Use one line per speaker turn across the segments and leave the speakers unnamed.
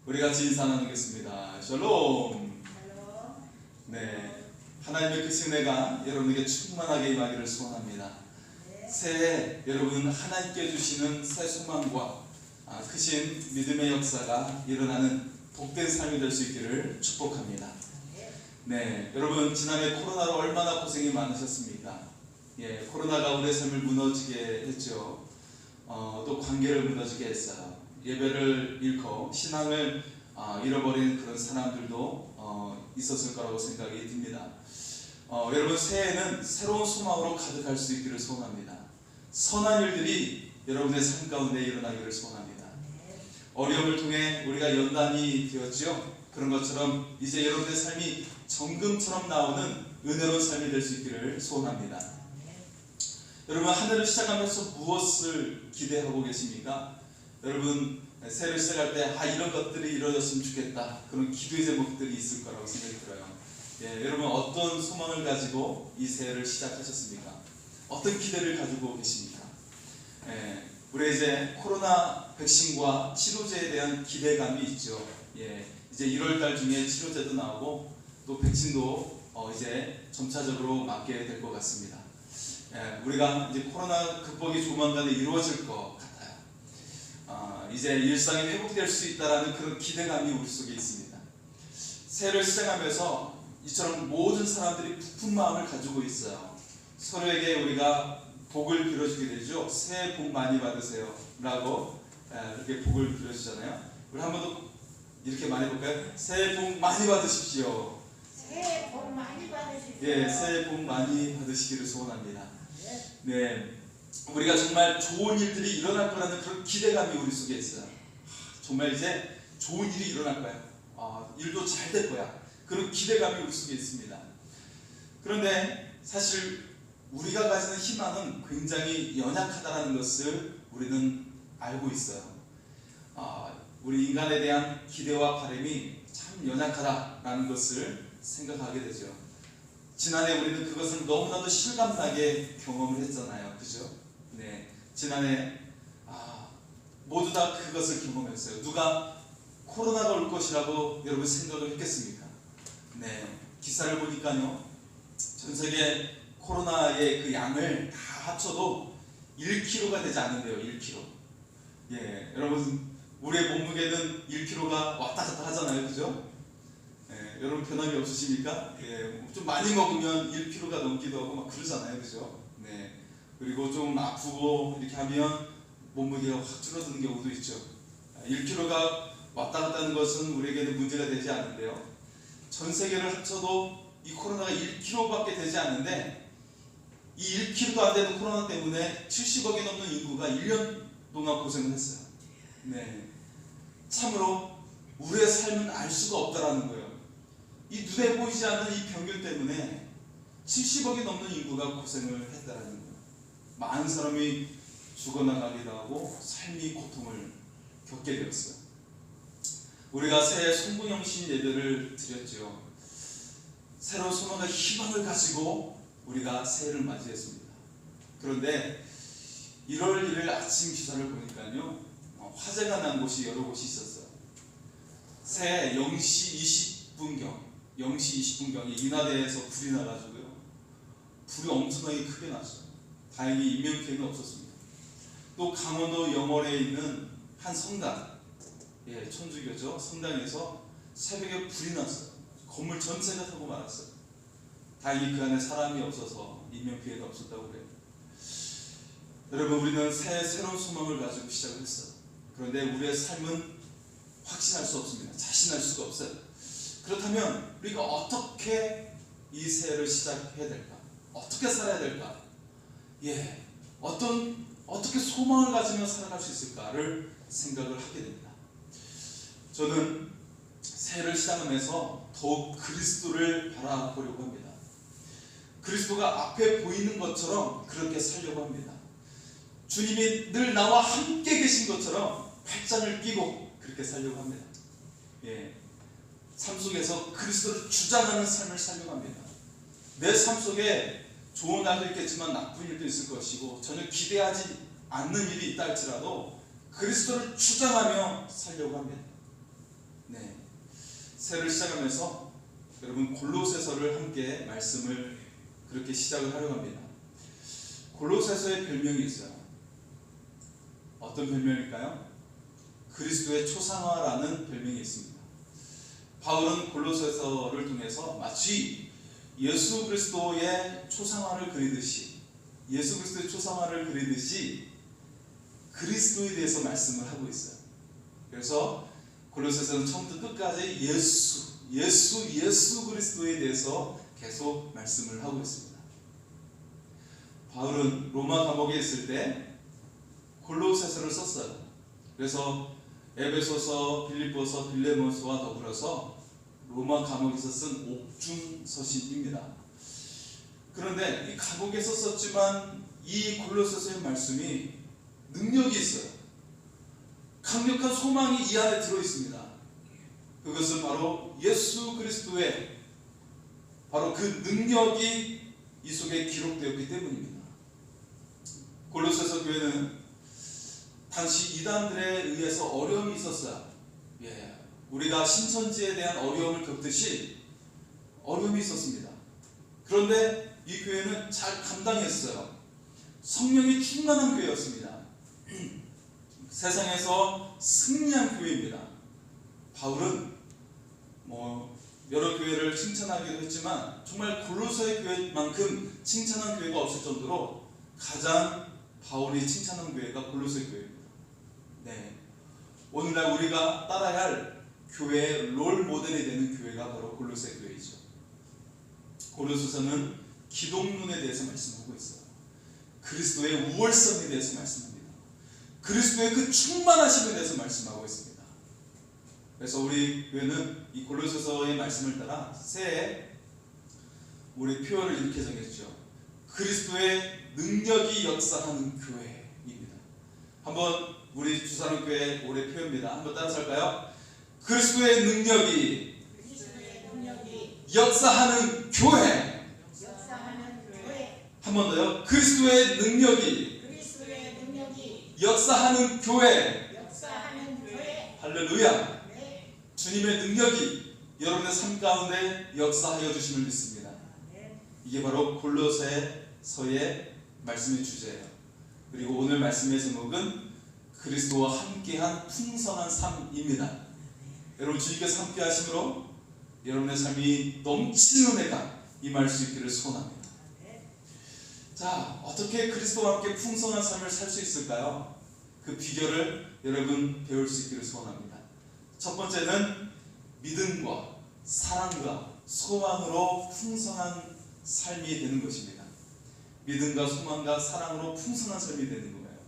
우리 같이 인사 나누겠습니다. 샬롬. 네, 하나님의 그 은혜가 여러분에게 충만하게 임하기를 소원합니다. 새해 여러분 하나님께 주시는 새 소망과 크신 믿음의 역사가 일어나는 복된 삶이 될 수 있기를 축복합니다. 네, 여러분 지난해 코로나로 얼마나 고생이 많으셨습니까? 코로나가 우리의 삶을 무너지게 했죠. 또 관계를 무너지게 했어요. 예배를 잃고 신앙을 잃어버린 그런 사람들도 있었을 거라고 생각이 듭니다. 여러분 새해에는 새로운 소망으로 가득할 수 있기를 소원합니다. 선한 일들이 여러분의 삶 가운데 일어나기를 소원합니다. 어려움을 통해 우리가 연단이 되었죠. 그런 것처럼 이제 여러분의 삶이 정금처럼 나오는 은혜로운 삶이 될 수 있기를 소원합니다. 여러분 한 해를 시작하면서 무엇을 기대하고 계십니까? 여러분 새해를 시작할 때 이런 것들이 이루어졌으면 좋겠다, 그런 기도의 제목들이 있을 거라고 생각이 들어요. 여러분 어떤 소망을 가지고 이 새해를 시작하셨습니까? 어떤 기대를 가지고 계십니까? 우리 이제 코로나 백신과 치료제에 대한 기대감이 있죠. 이제 1월달 중에 치료제도 나오고 또 백신도 이제 점차적으로 맞게 될 것 같습니다. 우리가 이제 코로나 극복이 조만간에 이루어질 것 같아요. 이제 일상이 회복될 수 있다라는 그런 기대감이 우리 속에 있습니다. 새해를 시작하면서 이처럼 모든 사람들이 부푼 마음을 가지고 있어요. 서로에게 우리가 복을 빌어주게 되죠. 새해 복 많이 받으세요 라고 이렇게 복을 빌어주잖아요. 우리 한 번 더 이렇게 말해볼까요? 새해 복 많이 받으십시오.
새해 복 많이 받으십시오.
새해 복 많이 받으시기를 소원합니다. 우리가 정말 좋은 일들이 일어날 거라는 그런 기대감이 우리 속에 있어요. 정말 이제 좋은 일이 일어날 거야. 일도 잘 될 거야. 그런 기대감이 우리 속에 있습니다. 그런데 사실 우리가 가지는 희망은 굉장히 연약하다는 것을 우리는 알고 있어요. 우리 인간에 대한 기대와 바람이 참 연약하다라는 것을 생각하게 되죠. 지난해 우리는 그것을 너무나도 실감나게 경험을 했잖아요. 그죠? 지난해 모두 다 그것을 경험했어요. 누가 코로나가 올 것이라고 여러분 생각을 했겠습니까? 기사를 보니까요, 전 세계 코로나의 그 양을 다 합쳐도 1kg가 되지 않는데요. 1kg. 여러분 우리의 몸무게는 1kg가 왔다 갔다 하잖아요. 그죠? 여러분 변함이 없으십니까? 좀 많이 먹으면 1kg가 넘기도 하고 막 그러잖아요. 그죠? 그리고 좀 아프고 이렇게 하면 몸무게가 확 줄어드는 경우도 있죠. 1kg가 왔다 갔다 하는 것은 우리에게는 문제가 되지 않은데요, 전 세계를 합쳐도 이 코로나가 1kg밖에 되지 않는데 이 1kg도 안 되는 코로나 때문에 70억이 넘는 인구가 1년 동안 고생을 했어요. 참으로 우리의 삶은 알 수가 없다라는 거예요. 이 눈에 보이지 않는 이 병균 때문에 70억이 넘는 인구가 고생을 했다라는 거예요. 많은 사람이 죽어나가기도 하고 삶이 고통을 겪게 되었어요. 우리가 새해 송구영신 예배를 드렸죠. 새로운 소망과 희망을 가지고 우리가 새해를 맞이했습니다. 그런데 1월 1일 아침 기사를 보니까요, 화재가 난 곳이 여러 곳이 있었어요. 새해 0시 20분경에 인하대에서 불이 나가지고요, 불이 엄청나게 크게 났어요. 다행히 인명피해는 없었습니다. 또 강원도 영월에 있는 한 성당, 천주교죠. 성당에서 새벽에 불이 났어요. 건물 전체가 타고 말았어요. 다행히 그 안에 사람이 없어서 인명피해가 없었다고 그래요. 여러분 우리는 새로운 소망을 가지고 시작을 했어요. 그런데 우리의 삶은 확신할 수 없습니다. 자신할 수가 없어요. 그렇다면 우리가 어떻게 이 새해를 시작해야 될까? 어떻게 살아야 될까? 어떻게 소망을 가지며 살아갈 수 있을까를 생각을 하게 됩니다. 저는 새해를 시작하면서 더욱 그리스도를 바라보려고 합니다. 그리스도가 앞에 보이는 것처럼 그렇게 살려고 합니다. 주님이 늘 나와 함께 계신 것처럼 팔짱을 끼고 그렇게 살려고 합니다. 삶 속에서 그리스도를 주장하는 삶을 살려고 합니다. 내 삶 속에 좋은 날도 있겠지만 나쁜 일도 있을 것이고 전혀 기대하지 않는 일이 있다 할지라도 그리스도를 주장하며 살려고 합니다. 새를 시작하면서 여러분 골로새서를 함께 말씀을 그렇게 시작을 하려고 합니다. 골로새서의 별명이 있어요. 어떤 별명일까요? 그리스도의 초상화라는 별명이 있습니다. 바울은 골로새서를 통해서 마치 예수 그리스도의 초상화를 그리듯이 그리스도에 대해서 말씀을 하고 있어요. 그래서 골로새서는 처음부터 끝까지 예수 그리스도에 대해서 계속 말씀을 하고 있습니다. 바울은 로마 감옥에 있을 때 골로새서를 썼어요. 그래서 에베소서, 빌립보서, 빌레몬서와 더불어서 로마 감옥에서 쓴 옥중서신입니다. 그런데 이 감옥에서 썼지만 이 골로새서의 말씀이 능력이 있어요. 강력한 소망이 이 안에 들어 있습니다. 그것은 바로 예수 그리스도의 바로 그 능력이 이 속에 기록되었기 때문입니다. 골로새서 교회는 당시 이단들에 의해서 어려움이 있었어요. 우리가 신천지에 대한 어려움을 겪듯이 어려움이 있었습니다. 그런데 이 교회는 잘 감당했어요. 성령이 충만한 교회였습니다. 세상에서 승리한 교회입니다. 바울은 여러 교회를 칭찬하기도 했지만 정말 골로새 교회만큼 칭찬한 교회가 없을 정도로 가장 바울이 칭찬한 교회가 골로새 교회입니다. 오늘날 우리가 따라야 할 교회의 롤 모델이 되는 교회가 바로 골로새 교회이죠. 골로새서는 기독론에 대해서 말씀하고 있어요. 그리스도의 우월성에 대해서 말씀합니다. 그리스도의 그 충만하심에 대해서 말씀하고 있습니다. 그래서 우리 교회는 이 골로새서의 말씀을 따라 새해 우리 표어를 이렇게 정했죠. 그리스도의 능력이 역사하는 교회입니다. 한번 우리 주사랑교회 올해 표어입니다. 한번 따라서 할까요? 그리스도의 능력이 역사하는 교회. 한 번 더요. 그리스도의 능력이 역사하는 교회. 할렐루야. 주님의 능력이 여러분의 삶 가운데 역사하여 주심을 믿습니다. 이게 바로 골로새서의 말씀의 주제예요. 그리고 오늘 말씀의 제목은 그리스도와 함께한 풍성한 삶입니다. 여러분 주님께서 함께 하심으로 여러분의 삶이 넘치는 은혜가 임할 수 있기를 소원합니다. 자, 어떻게 그리스도와 함께 풍성한 삶을 살 수 있을까요? 그 비결을 여러분 배울 수 있기를 소원합니다. 첫 번째는 믿음과 사랑과 소망으로 풍성한 삶이 되는 것입니다. 믿음과 소망과 사랑으로 풍성한 삶이 되는 거예요.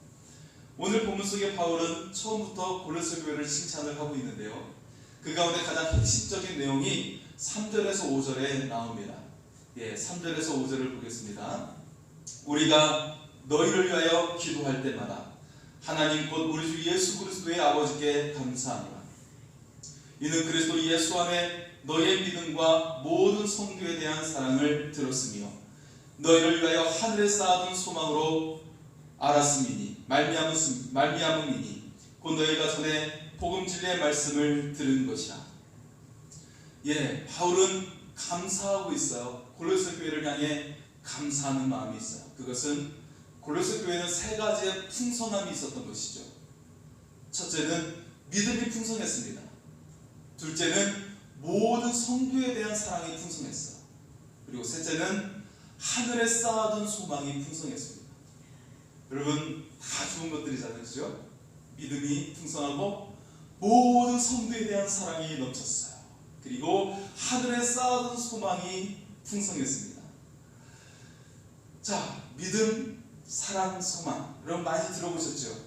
오늘 본문 속에 바울은 처음부터 골로새 교회를 칭찬을 하고 있는데요. 그 가운데 가장 핵심적인 내용이 3절에서 5절에 나옵니다. 3절에서 5절을 보겠습니다. 우리가 너희를 위하여 기도할 때마다 하나님 곧 우리 주 예수 그리스도의 아버지께 감사하노라. 이는 그리스도 예수 안에 너희의 믿음과 모든 성도에 대한 사랑을 들었으며 너희를 위하여 하늘에 쌓아둔 소망으로 알았음이니 말미암음이니 곧 너희가 전에 복음 진리의 말씀을 들은 것이라. 바울은 감사하고 있어요. 골로새 교회를 향해 감사하는 마음이 있어요. 그것은 골로새 교회는 세 가지의 풍성함이 있었던 것이죠. 첫째는 믿음이 풍성했습니다. 둘째는 모든 성도에 대한 사랑이 풍성했어요. 그리고 셋째는 하늘에 쌓아둔 소망이 풍성했습니다. 여러분 다 좋은 것들이잖아요. 그렇죠? 믿음이 풍성하고 모든 성도에 대한 사랑이 넘쳤어요. 그리고 하늘에 쌓아둔 소망이 풍성했습니다. 자, 믿음, 사랑, 소망. 여러분 많이 들어보셨죠?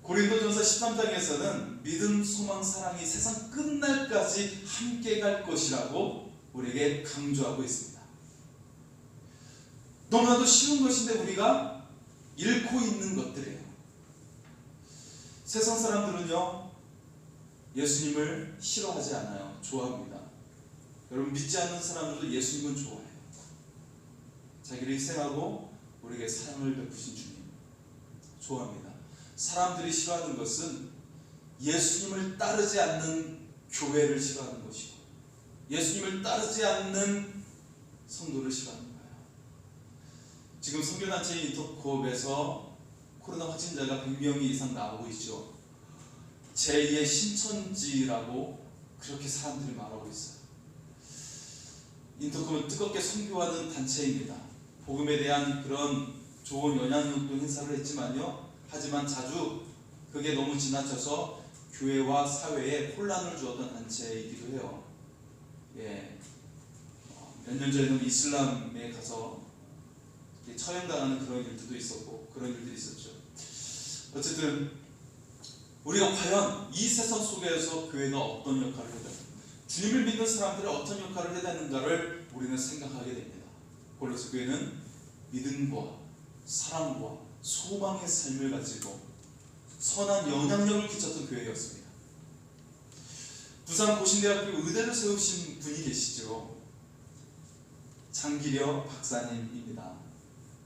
고린도전서 13장에서는 믿음, 소망, 사랑이 세상 끝날까지 함께 갈 것이라고 우리에게 강조하고 있습니다. 너무나도 쉬운 것인데 우리가 잃고 있는 것들이에요. 세상 사람들은요, 예수님을 싫어하지 않아요. 좋아합니다. 여러분 믿지 않는 사람들도 예수님은 좋아해요. 자기를 희생하고 우리에게 사랑을 베푸신 주님 좋아합니다. 사람들이 싫어하는 것은 예수님을 따르지 않는 교회를 싫어하는 것이고 예수님을 따르지 않는 성도를 싫어하는 거예요. 지금 선교단체 인터코업에서 코로나 확진자가 100명이 이상 나오고 있죠. 제2의 신천지라고 그렇게 사람들이 말하고 있어요. 인터코업은 뜨겁게 선교하는 단체입니다. 복음에 대한 그런 좋은 영향력도 행사를 했지만요. 하지만 자주 그게 너무 지나쳐서 교회와 사회에 혼란을 주었던 단체이기도 해요. 몇 년 전에는 이슬람에 가서 처형당하는 그런 일들도 있었고 그런 일들이 있었죠. 어쨌든 우리가 과연 이 세상 속에서 교회가 어떤 역할을 해야 되는가, 주님을 믿는 사람들이 어떤 역할을 해야 되는가를 우리는 생각하게 됩니다. 골로새 교회는 믿음과 사랑과 소망의 삶을 가지고 선한 영향력을 끼쳤던 교회였습니다. 부산 고신대학교 의대를 세우신 분이 계시죠. 장기려 박사님입니다.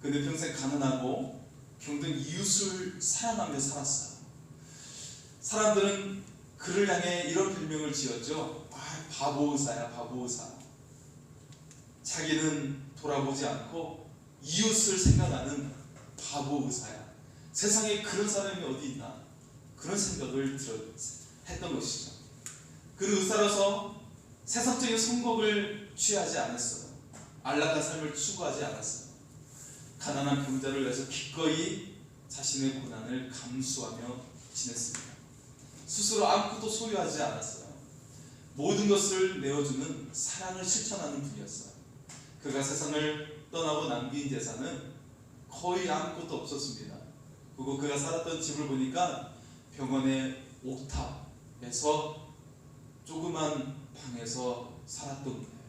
그는 평생 가난하고 병든 이웃을 사랑하며 살았어요. 사람들은 그를 향해 이런 별명을 지었죠. 바보 의사야, 바보 의사. 자기는 돌아보지 않고 이웃을 생각하는 바보 의사야. 세상에 그런 사람이 어디 있나? 그런 생각을 했던 것이죠. 그는 의사로서 세상적인 성공을 취하지 않았어요. 안락한 삶을 추구하지 않았어요. 가난한 병자를 위해서 기꺼이 자신의 고난을 감수하며 지냈습니다. 스스로 아무것도 소유하지 않았어요. 모든 것을 내어주는 사랑을 실천하는 분이었어요. 그가 세상을 떠나고 남긴 재산은 거의 아무것도 없었습니다. 그리고 그가 살았던 집을 보니까 병원의 옥탑에서 조그만 방에서 살았던 거예요.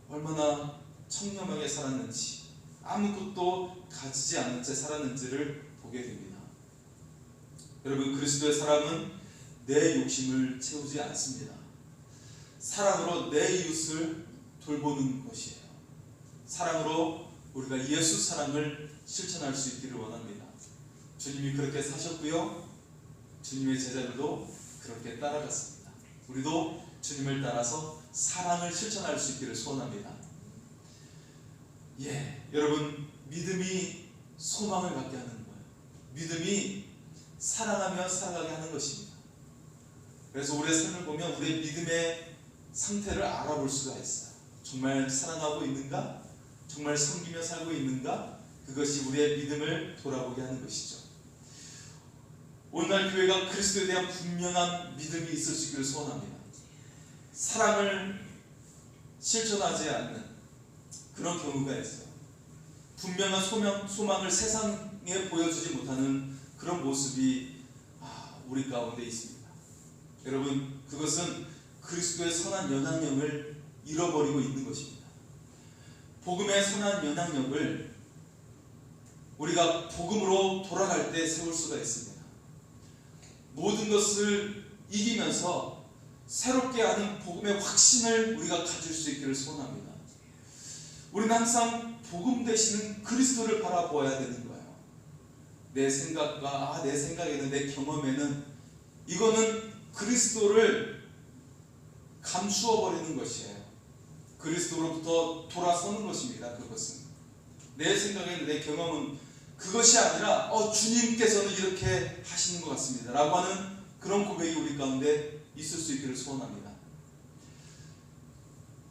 얼마나 청렴하게 살았는지, 아무것도 가지지 않은 채 살았는지를 보게 됩니다. 여러분, 그리스도의 사랑은 내 욕심을 채우지 않습니다. 사랑으로 내 이웃을 돌보는 것이에요. 사랑으로 우리가 예수 사랑을 실천할 수 있기를 원합니다. 주님이 그렇게 사셨고요. 주님의 제자들도 그렇게 따라갔습니다. 우리도 주님을 따라서 사랑을 실천할 수 있기를 소원합니다. 여러분, 믿음이 소망을 갖게 하는 거예요. 믿음이 사랑하며 살아가게 하는 것입니다. 그래서 우리의 삶을 보면 우리의 믿음의 상태를 알아볼 수가 있어요. 정말 사랑하고 있는가? 정말 섬기며 살고 있는가? 그것이 우리의 믿음을 돌아보게 하는 것이죠. 오늘날 교회가 그리스도에 대한 분명한 믿음이 있을 수 있기를 소원합니다. 사랑을 실천하지 않는 그런 경우가 있어요. 분명한 소망을 세상에 보여주지 못하는 그런 모습이 우리 가운데 있습니다. 여러분, 그것은 그리스도의 선한 영향력을 잃어버리고 있는 것입니다. 복음의 선한 영향력을 우리가 복음으로 돌아갈 때 세울 수가 있습니다. 모든 것을 이기면서 새롭게 하는 복음의 확신을 우리가 가질 수 있기를 소원합니다. 우리는 항상 복음 되시는 그리스도를 바라보아야 되는 거예요. 내 생각과 내 생각에는, 내 경험에는 이거는 그리스도를 감추어 버리는 것이에요. 그리스도로부터 돌아서는 것입니다. 그것은 내 생각에는, 내 경험은 그것이 아니라 주님께서는 이렇게 하시는 것 같습니다 라고 하는 그런 고백이 우리 가운데 있을 수 있기를 소원합니다.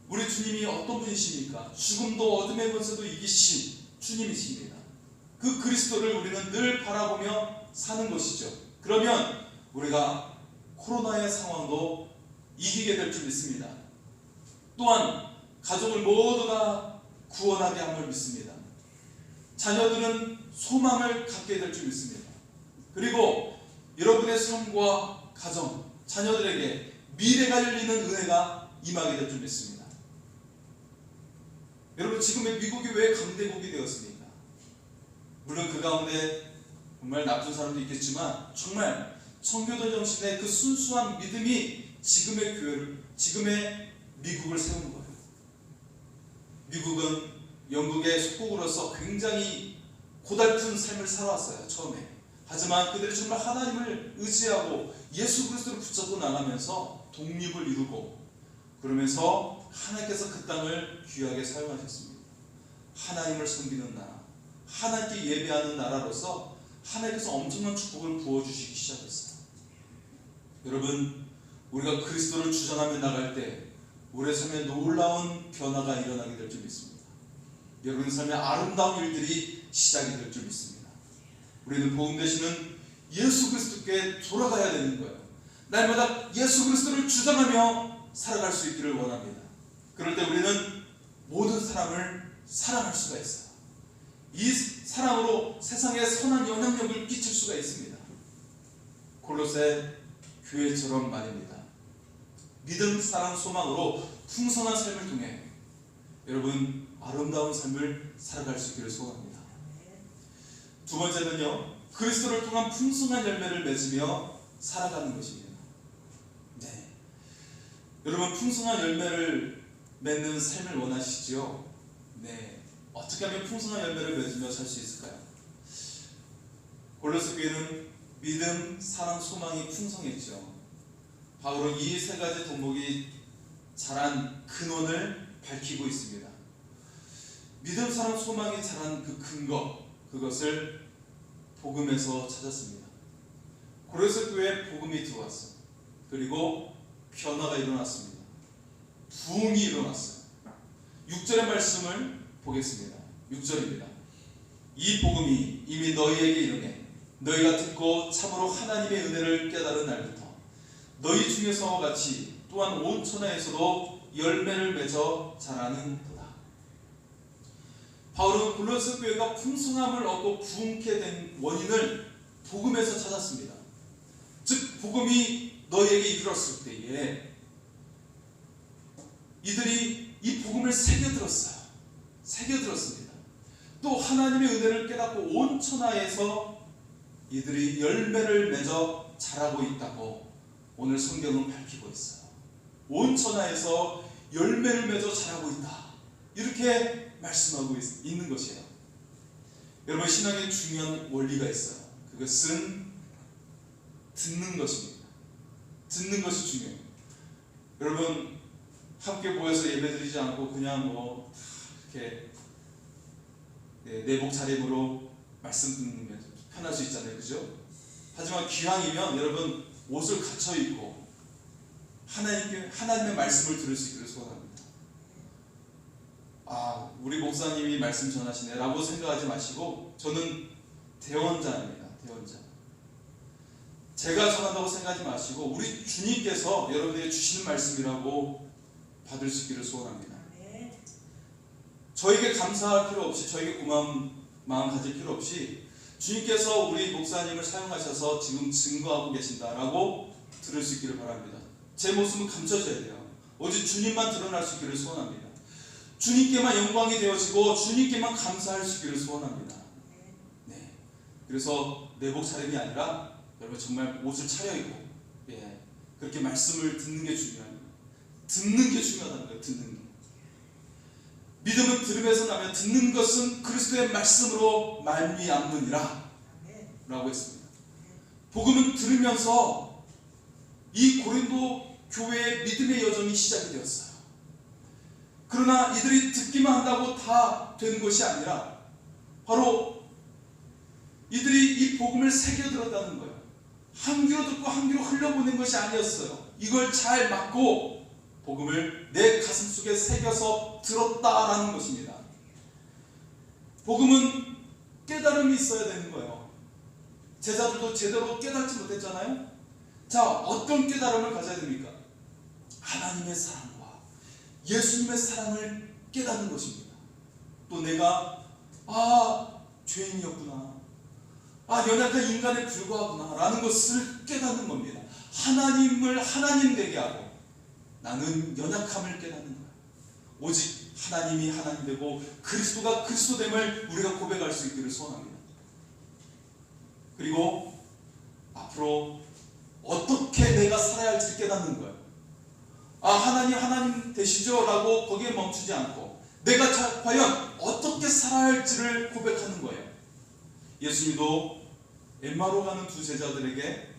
우리 주님이 어떤 분이십니까? 죽음도 어둠의 권세도 이기신 주님이십니다. 그 그리스도를 우리는 늘 바라보며 사는 것이죠. 그러면 우리가 코로나의 상황도 이기게 될 줄 믿습니다. 또한 가족을 모두 다 구원하게 함을 믿습니다. 자녀들은 소망을 갖게 될 줄 믿습니다. 그리고 여러분의 삶과 가정, 자녀들에게 미래가 열리는 은혜가 임하게 될 줄 믿습니다. 여러분, 지금의 미국이 왜 강대국이 되었습니까? 물론 그 가운데 정말 나쁜 사람도 있겠지만 정말 청교도 정신의 그 순수한 믿음이 지금의 교회를, 지금의 미국을 세운 거예요. 미국은 영국의 속국으로서 굉장히 고달픈 삶을 살아왔어요. 처음에 하지만 그들이 정말 하나님을 의지하고 예수 그리스도를 붙잡고 나가면서 독립을 이루고 그러면서 하나님께서 그 땅을 귀하게 사용하셨습니다. 하나님을 섬기는 나라, 하나님께 예배하는 나라로서 하나님께서 엄청난 축복을 부어주시기 시작했어요. 여러분, 우리가 그리스도를 주장하며 나갈 때 우리의 삶에 놀라운 변화가 일어나게 될 줄 믿습니다. 여러분의 삶에 아름다운 일들이 시작이 될 줄 믿습니다. 우리는 복음 되시는 예수 그리스도께 돌아가야 되는 거예요. 날마다 예수 그리스도를 주장하며 살아갈 수 있기를 원합니다. 그럴 때 우리는 모든 사람을 사랑할 수가 있어요. 이 사랑으로 세상에 선한 영향력을 끼칠 수가 있습니다. 골로새 교회처럼 말입니다. 믿음, 사랑, 소망으로 풍성한 삶을 통해 여러분 아름다운 삶을 살아갈 수 있기를 소원합니다. 두 번째는요, 그리스도를 통한 풍성한 열매를 맺으며 살아가는 것입니다. 네, 여러분 풍성한 열매를 맺는 삶을 원하시죠? 네, 어떻게 하면 풍성한 열매를 맺으며 살 수 있을까요? 골로새 교회는 믿음, 사랑, 소망이 풍성했죠. 바울은 이 세 가지 덕목이 자란 근원을 밝히고 있습니다. 믿음, 사랑, 소망이 자란 그 근거, 그것을 복음에서 찾았습니다. 골로새 교회에 복음이 들어왔어요. 그리고 변화가 일어났습니다. 부흥이 일어났어요. 6절의 말씀을 보겠습니다. 6절입니다. 이 복음이 이미 너희에게 이르매 너희가 듣고 참으로 하나님의 은혜를 깨달은 날부터 너희 중에서와 같이 또한 온 천하에서도 열매를 맺어 자라는 도다. 바울은 골로새 교회가 풍성함을 얻고 부흥케 된 원인을 복음에서 찾았습니다. 즉 복음이 너희에게 이르렀을 때에 이들이 이 복음을 새겨들었어요. 새겨들었습니다. 또 하나님의 은혜를 깨닫고 온 천하에서 이들이 열매를 맺어 자라고 있다고 오늘 성경은 밝히고 있어요. 온 천하에서 열매를 맺어 자라고 있다. 이렇게 말씀하고 있는 것이에요. 여러분, 신앙에 중요한 원리가 있어요. 그것은 듣는 것입니다. 듣는 것이 중요해요. 여러분, 함께 모여서 예배드리지 않고 그냥 이렇게 내복 차림으로 말씀 듣는 게 편할 수 있잖아요. 그죠? 하지만 기왕이면 여러분 옷을 갖춰 입고 하나님의 말씀을 들을 수 있기를 소원합니다. 우리 목사님이 말씀 전하시네 라고 생각하지 마시고 저는 대언자입니다. 대언자. 제가 전한다고 생각하지 마시고 우리 주님께서 여러분에게 주시는 말씀이라고 받을 수 있기를 소원합니다. 저에게 감사할 필요 없이, 저에게 고마운 마음 가질 필요 없이 주님께서 우리 목사님을 사용하셔서 지금 증거하고 계신다라고 들을 수 있기를 바랍니다. 제 모습은 감춰져야 돼요. 오직 주님만 드러날 수 있기를 소원합니다. 주님께만 영광이 되어지고 주님께만 감사할 수 있기를 소원합니다. 네. 그래서 내복 차림이 아니라 여러분 정말 옷을 차려입고 그렇게 말씀을 듣는 게 중요합니다. 듣는 게 중요하다는 거예요. 듣는 게. 믿음은 들음에서 나며 듣는 것은 그리스도의 말씀으로 말미암느니라 라고 했습니다. 복음은 들으면서 이 고린도 교회의 믿음의 여정이 시작이 되었어요. 그러나 이들이 듣기만 한다고 다 되는 것이 아니라 바로 이들이 이 복음을 새겨들었다는 거예요. 한 귀로 듣고 한 귀로 흘려보낸 것이 아니었어요. 이걸 잘 맞고 복음을 내 가슴 속에 새겨서 들었다라는 것입니다. 복음은 깨달음이 있어야 되는 거예요. 제자들도 제대로 깨닫지 못했잖아요. 자, 어떤 깨달음을 가져야 됩니까? 하나님의 사랑과 예수님의 사랑을 깨닫는 것입니다. 또 내가 죄인이었구나, 연약한 인간에 불과하구나 라는 것을 깨닫는 겁니다. 하나님을 하나님 되게 하고 나는 연약함을 깨닫는 거야. 오직 하나님이 하나님 되고 그리스도가 그리스도됨을 우리가 고백할 수 있기를 소원합니다. 그리고 앞으로 어떻게 내가 살아야 할지 깨닫는 거예요. 하나님 되시죠? 라고 거기에 멈추지 않고 내가 과연 어떻게 살아야 할지를 고백하는 거예요. 예수님도 엠마로 가는 두 제자들에게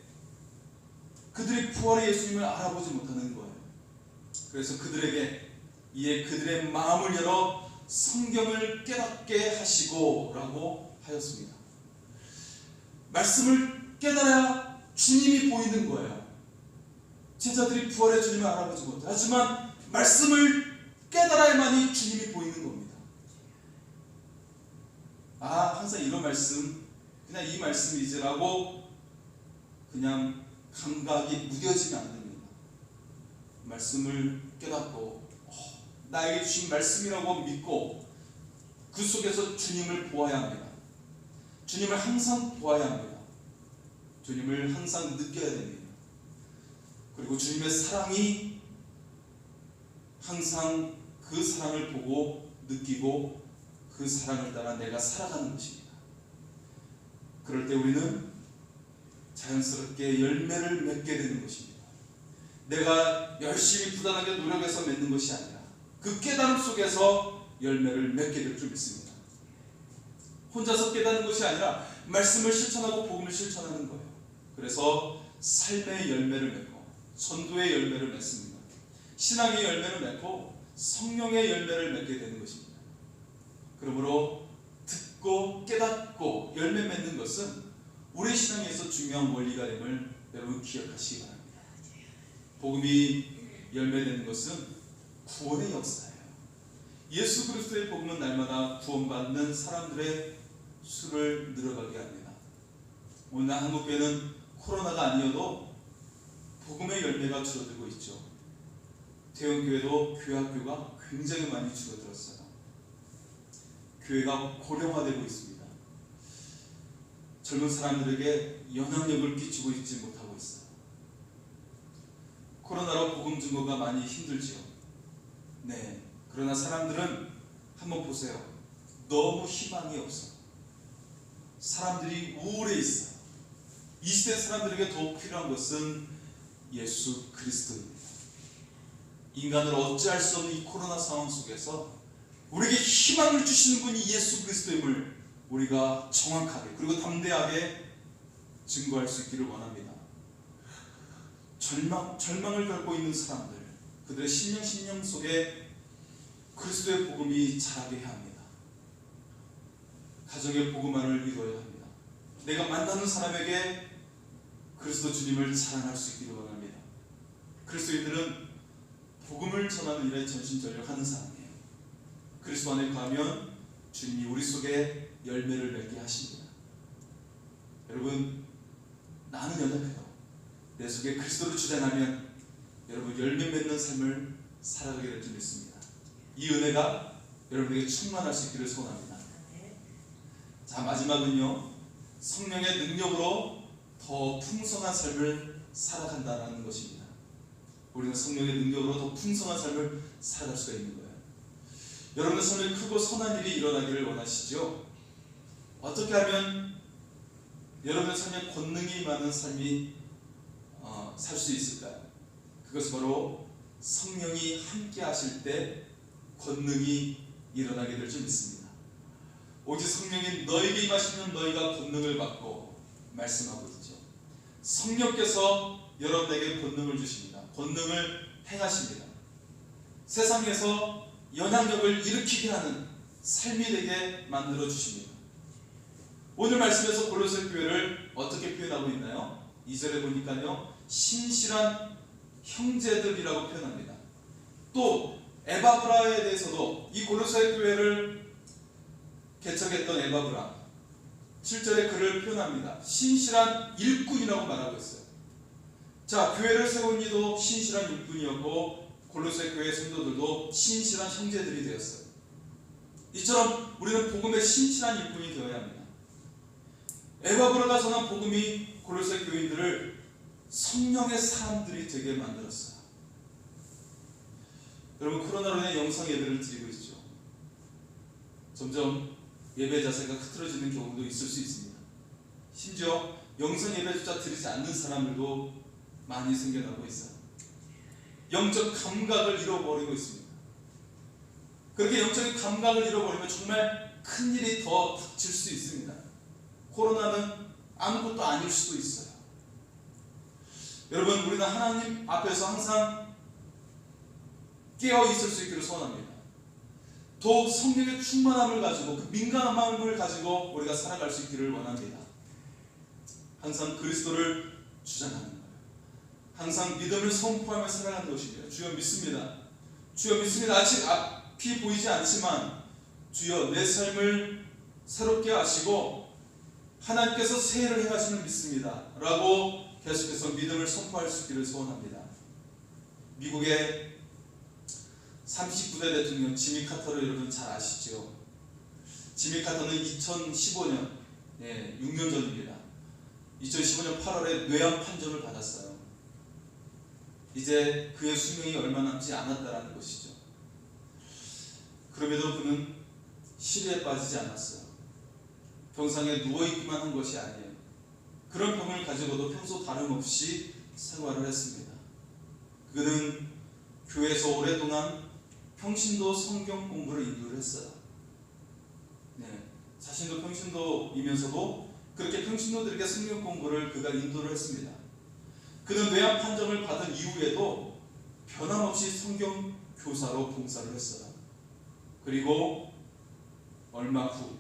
그들이 부활의 예수님을 알아보지 못하는 거예요. 그래서 그들에게 이에 그들의 마음을 열어 성경을 깨닫게 하시고 라고 하였습니다. 말씀을 깨달아야 주님이 보이는 거예요. 제자들이 부활의 주님을 알아보지 못해. 하지만 말씀을 깨달아야만이 주님이 보이는 겁니다. 항상 이런 말씀, 그냥 이 말씀이지라고 그냥 감각이 무뎌지면 안 됩니다. 말씀을 깨닫고 나에게 주신 말씀이라고 믿고 그 속에서 주님을 보아야 합니다. 주님을 항상 보아야 합니다. 주님을 항상 느껴야 됩니다. 그리고 주님의 사랑이 항상 그 사랑을 보고 느끼고 그 사랑을 따라 내가 살아가는 것입니다. 그럴 때 우리는 자연스럽게 열매를 맺게 되는 것입니다. 내가 열심히 부단하게 노력해서 맺는 것이 아니라 그 깨달음 속에서 열매를 맺게 될 줄 믿습니다. 혼자서 깨닫는 것이 아니라 말씀을 실천하고 복음을 실천하는 거예요. 그래서 삶의 열매를 맺고 전도의 열매를 맺습니다. 신앙의 열매를 맺고 성령의 열매를 맺게 되는 것입니다. 그러므로 듣고 깨닫고 열매 맺는 것은 우리 신앙에서 중요한 원리가 됨을 여러분 기억하시기 바랍니다. 복음이 열매되는 것은 구원의 역사예요. 예수 그리스도의 복음은 날마다 구원받는 사람들의 수를 늘어가게 합니다. 오늘 한국교회는 코로나가 아니어도 복음의 열매가 줄어들고 있죠. 대형교회도 교회학교가 굉장히 많이 줄어들었어요. 교회가 고령화되고 있습니다. 젊은 사람들에게 영향력을 끼치고 있지 못하고 있어요. 코로나로 복음 증거가 많이 힘들지요. 네. 그러나 사람들은 한번 보세요. 너무 희망이 없어. 사람들이 우울해 있어요. 이 시대 사람들에게 더 필요한 것은 예수 그리스도입니다. 인간을 어찌할 수 없는 이 코로나 상황 속에서 우리에게 희망을 주시는 분이 예수 그리스도임을 우리가 정확하게 그리고 담대하게 증거할 수 있기를 원합니다. 절망을 겪고 있는 사람들, 그들의 심령 속에 그리스도의 복음이 자라게 해야 합니다. 가정의 복음화를 이루어야 합니다. 내가 만나는 사람에게 그리스도 주님을 자랑할 수 있기를 원합니다. 그리스도인들은 복음을 전하는 일에 전심전력하는 사람이에요. 그리스도 안에 거하면 주님이 우리 속에 열매를 맺게 하십니다. 여러분, 나는 연약해도 내 속에 그리스도를 주장하면 여러분 열매 맺는 삶을 살아가게 될 줄 믿습니다. 이 은혜가 여러분에게 충만할 수 있기를 소원합니다. 자, 마지막은요, 성령의 능력으로 더 풍성한 삶을 살아간다는 것입니다. 우리는 성령의 능력으로 더 풍성한 삶을 살아갈 수가 있는 거예요. 여러분의 삶에 크고 선한 일이 일어나기를 원하시죠? 어떻게 하면 여러분의 삶에 권능이 많은 삶이 살 수 있을까요? 그것은 바로 성령이 함께 하실 때 권능이 일어나게 될 줄 믿습니다. 오직 성령이 너에게 임하시면 너희가 권능을 받고 말씀하고 있죠. 성령께서 여러분에게 권능을 주십니다. 권능을 행하십니다. 세상에서 영향력을 일으키게 하는 삶이 되게 만들어 주십니다. 오늘 말씀에서 골로새 교회를 어떻게 표현하고 있나요? 2절에 보니까요, 신실한 형제들이라고 표현합니다. 또 에바브라에 대해서도 이 골로새 교회를 개척했던 에바브라 7절에 그를 표현합니다. 신실한 일꾼이라고 말하고 있어요. 자, 교회를 세운 이도 신실한 일꾼이었고 골로새 교회 성도들도 신실한 형제들이 되었어요. 이처럼 우리는 복음의 신실한 일꾼이 되어야 합니다. 에바브라가 전한 복음이 골로새 교인들을 성령의 사람들이 되게 만들었어요. 여러분, 코로나로 인해 영상 예배를 드리고 있죠. 점점 예배 자세가 흐트러지는 경우도 있을 수 있습니다. 심지어 영상 예배조차 드리지 않는 사람들도 많이 생겨나고 있어요. 영적 감각을 잃어버리고 있습니다. 그렇게 영적인 감각을 잃어버리면 정말 큰일이 더 닥칠 수 있습니다. 코로나는 아무것도 아닐 수도 있어요. 여러분, 우리는 하나님 앞에서 항상 깨어 있을 수 있기를 소원합니다. 더욱 성령의 충만함을 가지고 그 민감한 마음을 가지고 우리가 살아갈 수 있기를 원합니다. 항상 그리스도를 주장하는 거예요. 항상 믿음을 선포하며 살아가는 것입니다. 주여 믿습니다. 주여 믿습니다. 아직 앞이 보이지 않지만 주여 내 삶을 새롭게 하시고 하나님께서 새해를 행하시는 믿습니다 라고 계속해서 믿음을 선포할 수 있기를 소원합니다. 미국의 39대 대통령 지미 카터를 여러분 잘 아시죠? 지미 카터는 2015년 6년 전입니다. 2015년 8월에 뇌암 판정을 받았어요. 이제 그의 수명이 얼마 남지 않았다는 것이죠. 그럼에도 그는 시리에 빠지지 않았어요. 병상에 누워있기만 한 것이 아니에요. 그런 병을 가지고도 평소 다름없이 생활을 했습니다. 그는 교회에서 오랫동안 평신도 성경 공부를 인도를 했어요. 자신도 평신도이면서도 그렇게 평신도들에게 성경 공부를 그가 인도를 했습니다. 그는 뇌암 판정을 받은 이후에도 변함없이 성경 교사로 봉사를 했어요. 그리고 얼마 후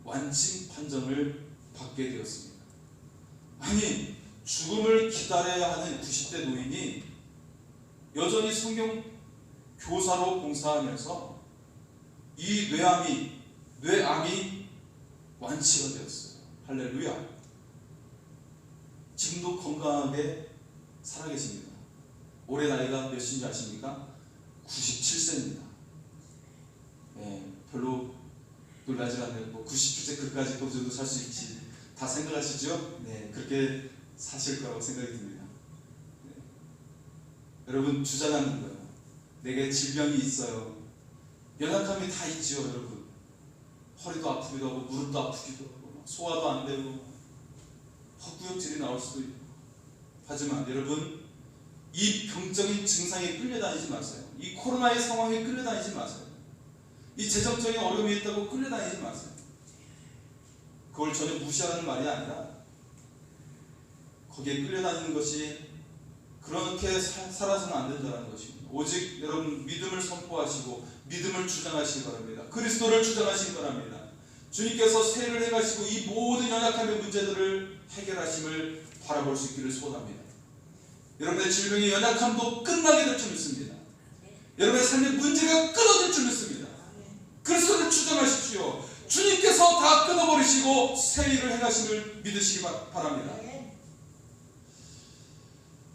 완치 판정을 받게 되었습니다. 아니, 죽음을 기다려야 하는 90대 노인이 여전히 성경 교사로 봉사하면서 이 뇌암이 완치가 되었어요. 할렐루야. 지금도 건강하게 살아계십니다. 올해 나이가 몇인지 아십니까? 97세입니다. 별로 놀라지 않네요. 97세 그까지 그 정도 살 수 있지 다 생각하시죠? 그렇게 사실 거라고 생각이 듭니다. 여러분, 주장하는 거예요. 내게 질병이 있어요. 연약함이 다 있죠, 여러분. 허리도 아프기도 하고 무릎도 아프기도 하고 소화도 안 되고 헛구역질이 나올 수도 있고. 하지만 여러분, 이 병적인 증상에 끌려다니지 마세요. 이 코로나의 상황에 끌려다니지 마세요. 이 재정적인 어려움이 있다고 끌려다니지 마세요. 그걸 전혀 무시하는 말이 아니라 거기에 끌려다니는 것이 그렇게 살아서는 안 된다는 것입니다. 오직 여러분 믿음을 선포하시고 믿음을 주장하시기 바랍니다. 그리스도를 주장하시기 바랍니다. 주님께서 새해를 행하시고 이 모든 연약함의 문제들을 해결하심을 바라볼 수 있기를 소원합니다. 여러분의 질병의 연약함도 끝나게 될 줄 믿습니다. 여러분의 삶의 문제가 끊어질 줄 믿습니다. 그리스도를 주장하십시오. 주님께서 다 끊어버리시고 새 일을 행하심을 믿으시기 바랍니다.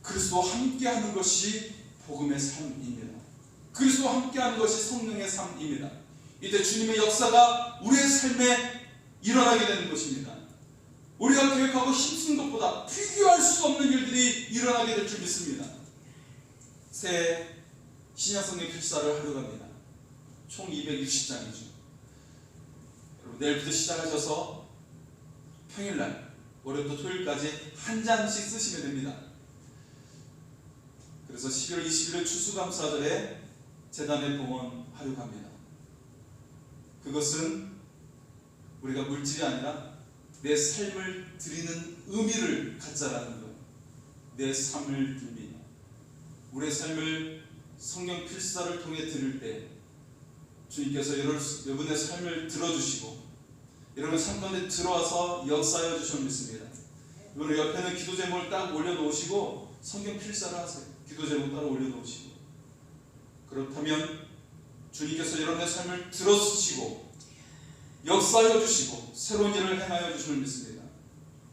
그리스도와 함께하는 것이 복음의 삶입니다. 그리스도와 함께하는 것이 성령의 삶입니다. 이때 주님의 역사가 우리의 삶에 일어나게 되는 것입니다. 우리가 계획하고 힘쓴 것보다 비교할 수 없는 일들이 일어나게 될 줄 믿습니다. 새해 신약성경 필사를 하려 합니다. 총 260장이죠. 여러분, 내일부터 시작하셔서 평일날 월요일부터 토요일까지 한 장씩 쓰시면 됩니다. 그래서 11월 21일 추수감사절에 재단에 봉헌하려고 합니다. 그것은 우리가 물질이 아니라 내 삶을 드리는 의미를 갖자라는 거예요. 내 삶을 드립니다. 우리의 삶을 성경 필사를 통해 드릴 때 주님께서 여러분의 삶을 들어주시고 여러분 삶 가운데 들어와서 역사하여 주시면 믿습니다. 여러분 옆에는 기도 제목을 딱 올려놓으시고 성경 필사를 하세요. 기도 제목 따로 올려놓으시고. 그렇다면 주님께서 여러분의 삶을 들어쓰시고 역사하여 주시고 새로운 일을 행하여 주시면 믿습니다.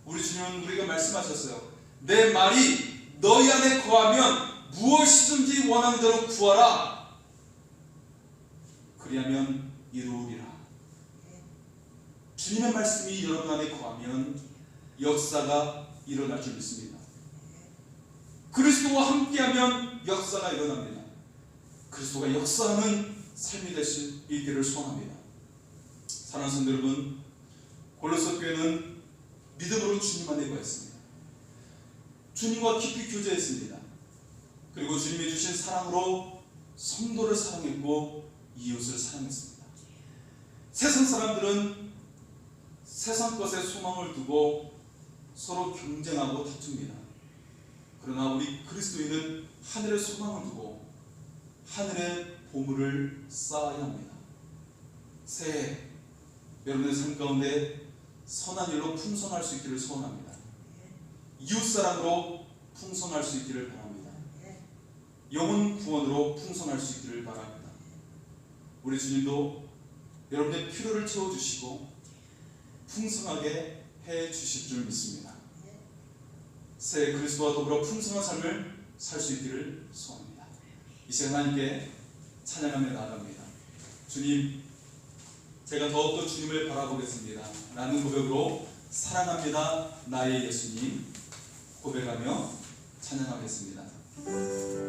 우리 주님은 우리가 말씀하셨어요. 내 말이 너희 안에 거하면 무엇이든지 원하는 대로 구하라. 그리하면 이루리라. 주님의 말씀이 여러분 안에 거하면 역사가 일어날 줄 믿습니다. 그리스도와 함께하면 역사가 일어납니다. 그리스도가 역사하는 삶이 될 수 있기를 소원합니다. 사랑하는 성도 여러분, 골로새 교회는 믿음으로 주님 안에 거했습니다. 주님과 깊이 교제했습니다. 그리고 주님이 주신 사랑으로 성도를 사랑했고 이웃을 사랑했습니다. 세상 사람들은 세상 것에 소망을 두고 서로 경쟁하고 다툽니다. 그러나 우리 그리스도인은 하늘의 소망을 두고 하늘의 보물을 쌓아야 합니다. 새해 여러분의 삶 가운데 선한 일로 풍성할 수 있기를 소원합니다. 이웃사랑으로 풍성할 수 있기를 바랍니다. 영혼 구원으로 풍성할 수 있기를 바랍니다. 우리 주님도 여러분의 필요를 채워주시고 풍성하게 해주실 줄 믿습니다. 새 그리스도와 더불어 풍성한 삶을 살 수 있기를 소원합니다. 이 시간 하나님께 찬양하며 나아갑니다. 주님, 제가 더욱더 주님을 바라보겠습니다 라는 고백으로 사랑합니다 나의 예수님 고백하며 찬양하겠습니다.